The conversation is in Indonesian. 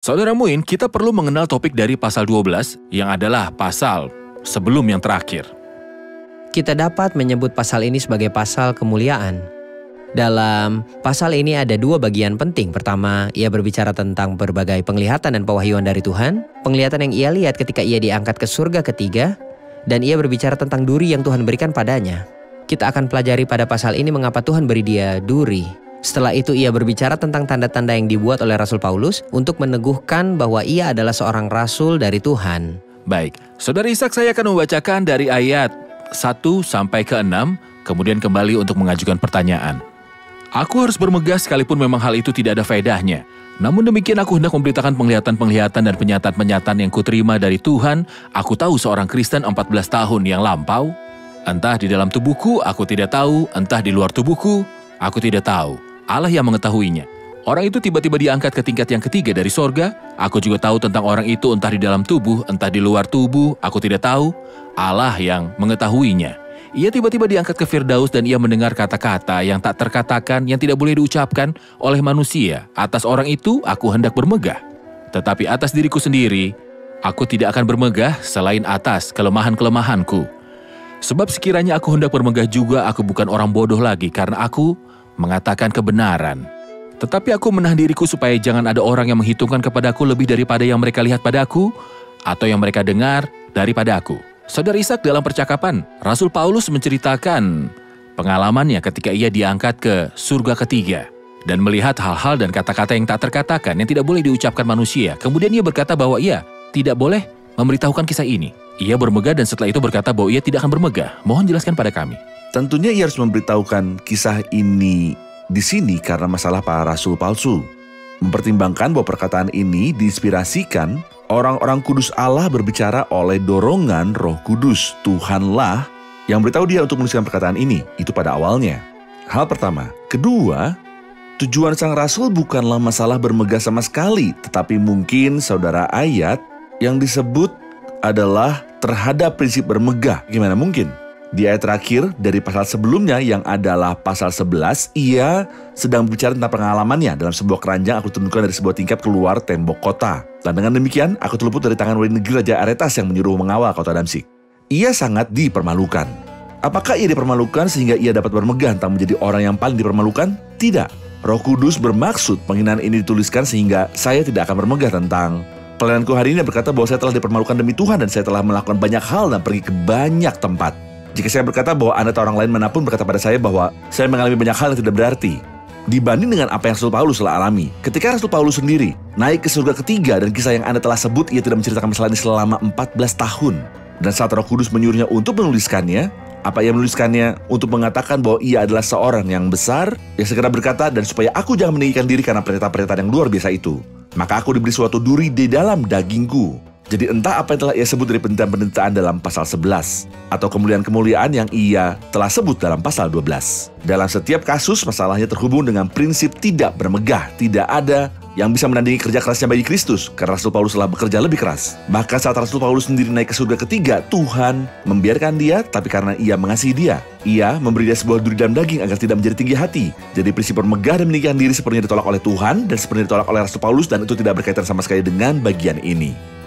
Saudara Muin, kita perlu mengenal topik dari pasal 12 yang adalah pasal sebelum yang terakhir. Kita dapat menyebut pasal ini sebagai pasal kemuliaan. Dalam pasal ini ada dua bagian penting. Pertama, ia berbicara tentang berbagai penglihatan dan pewahyuan dari Tuhan. Penglihatan yang ia lihat ketika ia diangkat ke surga ketiga. Dan ia berbicara tentang duri yang Tuhan berikan padanya. Kita akan pelajari pada pasal ini mengapa Tuhan beri dia duri. Setelah itu ia berbicara tentang tanda-tanda yang dibuat oleh Rasul Paulus untuk meneguhkan bahwa ia adalah seorang rasul dari Tuhan. Baik, Saudara Ishak, saya akan membacakan dari ayat 1 sampai ke 6, kemudian kembali untuk mengajukan pertanyaan. Aku harus bermegah sekalipun memang hal itu tidak ada faedahnya. Namun demikian aku hendak memberitakan penglihatan-penglihatan dan penyataan-penyataan yang kuterima dari Tuhan. Aku tahu seorang Kristen 14 tahun yang lampau. Entah di dalam tubuhku, aku tidak tahu. Entah di luar tubuhku, aku tidak tahu. Allah yang mengetahuinya. Orang itu tiba-tiba diangkat ke tingkat yang ketiga dari sorga. Aku juga tahu tentang orang itu entah di dalam tubuh, entah di luar tubuh, aku tidak tahu. Allah yang mengetahuinya. Ia tiba-tiba diangkat ke Firdaus dan ia mendengar kata-kata yang tak terkatakan, yang tidak boleh diucapkan oleh manusia. Atas orang itu aku hendak bermegah. Tetapi atas diriku sendiri, aku tidak akan bermegah selain atas kelemahan-kelemahanku. Sebab sekiranya aku hendak bermegah juga, aku bukan orang bodoh lagi karena aku mengatakan kebenaran. Tetapi aku menahan diriku supaya jangan ada orang yang menghitungkan kepadaku lebih daripada yang mereka lihat padaku, atau yang mereka dengar daripada aku. Saudara Ishak, dalam percakapan, Rasul Paulus menceritakan pengalamannya ketika ia diangkat ke surga ketiga, dan melihat hal-hal dan kata-kata yang tak terkatakan, yang tidak boleh diucapkan manusia. Kemudian ia berkata bahwa ia tidak boleh memberitahukan kisah ini. Ia bermegah dan setelah itu berkata bahwa ia tidak akan bermegah. Mohon jelaskan pada kami. Tentunya ia harus memberitahukan kisah ini di sini karena masalah para rasul palsu. Mempertimbangkan bahwa perkataan ini diinspirasikan orang-orang kudus Allah berbicara oleh dorongan Roh Kudus. Tuhanlah yang beritahu dia untuk menuliskan perkataan ini. Itu pada awalnya. Hal pertama. Kedua, tujuan sang rasul bukanlah masalah bermegah sama sekali, tetapi mungkin saudara ayat yang disebut adalah terhadap prinsip bermegah. Gimana mungkin? Di ayat terakhir dari pasal sebelumnya yang adalah pasal 11, ia sedang berbicara tentang pengalamannya dalam sebuah keranjang aku tunjukkan dari sebuah tingkap keluar tembok kota. Dan dengan demikian, aku terluput dari tangan wali negeri Raja Aretas yang menyuruh mengawal kota Damsyik. Ia sangat dipermalukan. Apakah ia dipermalukan sehingga ia dapat bermegah tentang menjadi orang yang paling dipermalukan? Tidak. Roh Kudus bermaksud penghinaan ini dituliskan sehingga saya tidak akan bermegah tentang pelayananku hari ini, berkata bahwa saya telah dipermalukan demi Tuhan dan saya telah melakukan banyak hal dan pergi ke banyak tempat. Jika saya berkata bahwa Anda atau orang lain manapun berkata pada saya bahwa saya mengalami banyak hal yang tidak berarti dibanding dengan apa yang Rasul Paulus telah alami. Ketika Rasul Paulus sendiri naik ke surga ketiga dan kisah yang Anda telah sebut, ia tidak menceritakan masalah ini selama 14 tahun. Dan saat Roh Kudus menyuruhnya untuk menuliskannya, apa ia menuliskannya? Untuk mengatakan bahwa ia adalah seorang yang besar, yang segera berkata, dan supaya aku jangan meninggikan diri karena pernyataan-pernyataan yang luar biasa itu, maka aku diberi suatu duri di dalam dagingku. Jadi entah apa yang telah ia sebut dari penderitaan dalam pasal 11 atau kemuliaan-kemuliaan yang ia telah sebut dalam pasal 12. Dalam setiap kasus, masalahnya terhubung dengan prinsip tidak bermegah. Tidak ada yang bisa menandingi kerja kerasnya bagi Kristus, karena Rasul Paulus telah bekerja lebih keras. Bahkan saat Rasul Paulus sendiri naik ke surga ketiga, Tuhan membiarkan dia, tapi karena ia mengasihi dia, ia memberi dia sebuah duri dalam daging agar tidak menjadi tinggi hati. Jadi prinsip bermegah dan meninggikan diri sepenuhnya ditolak oleh Tuhan dan sepenuhnya ditolak oleh Rasul Paulus, dan itu tidak berkaitan sama sekali dengan bagian ini.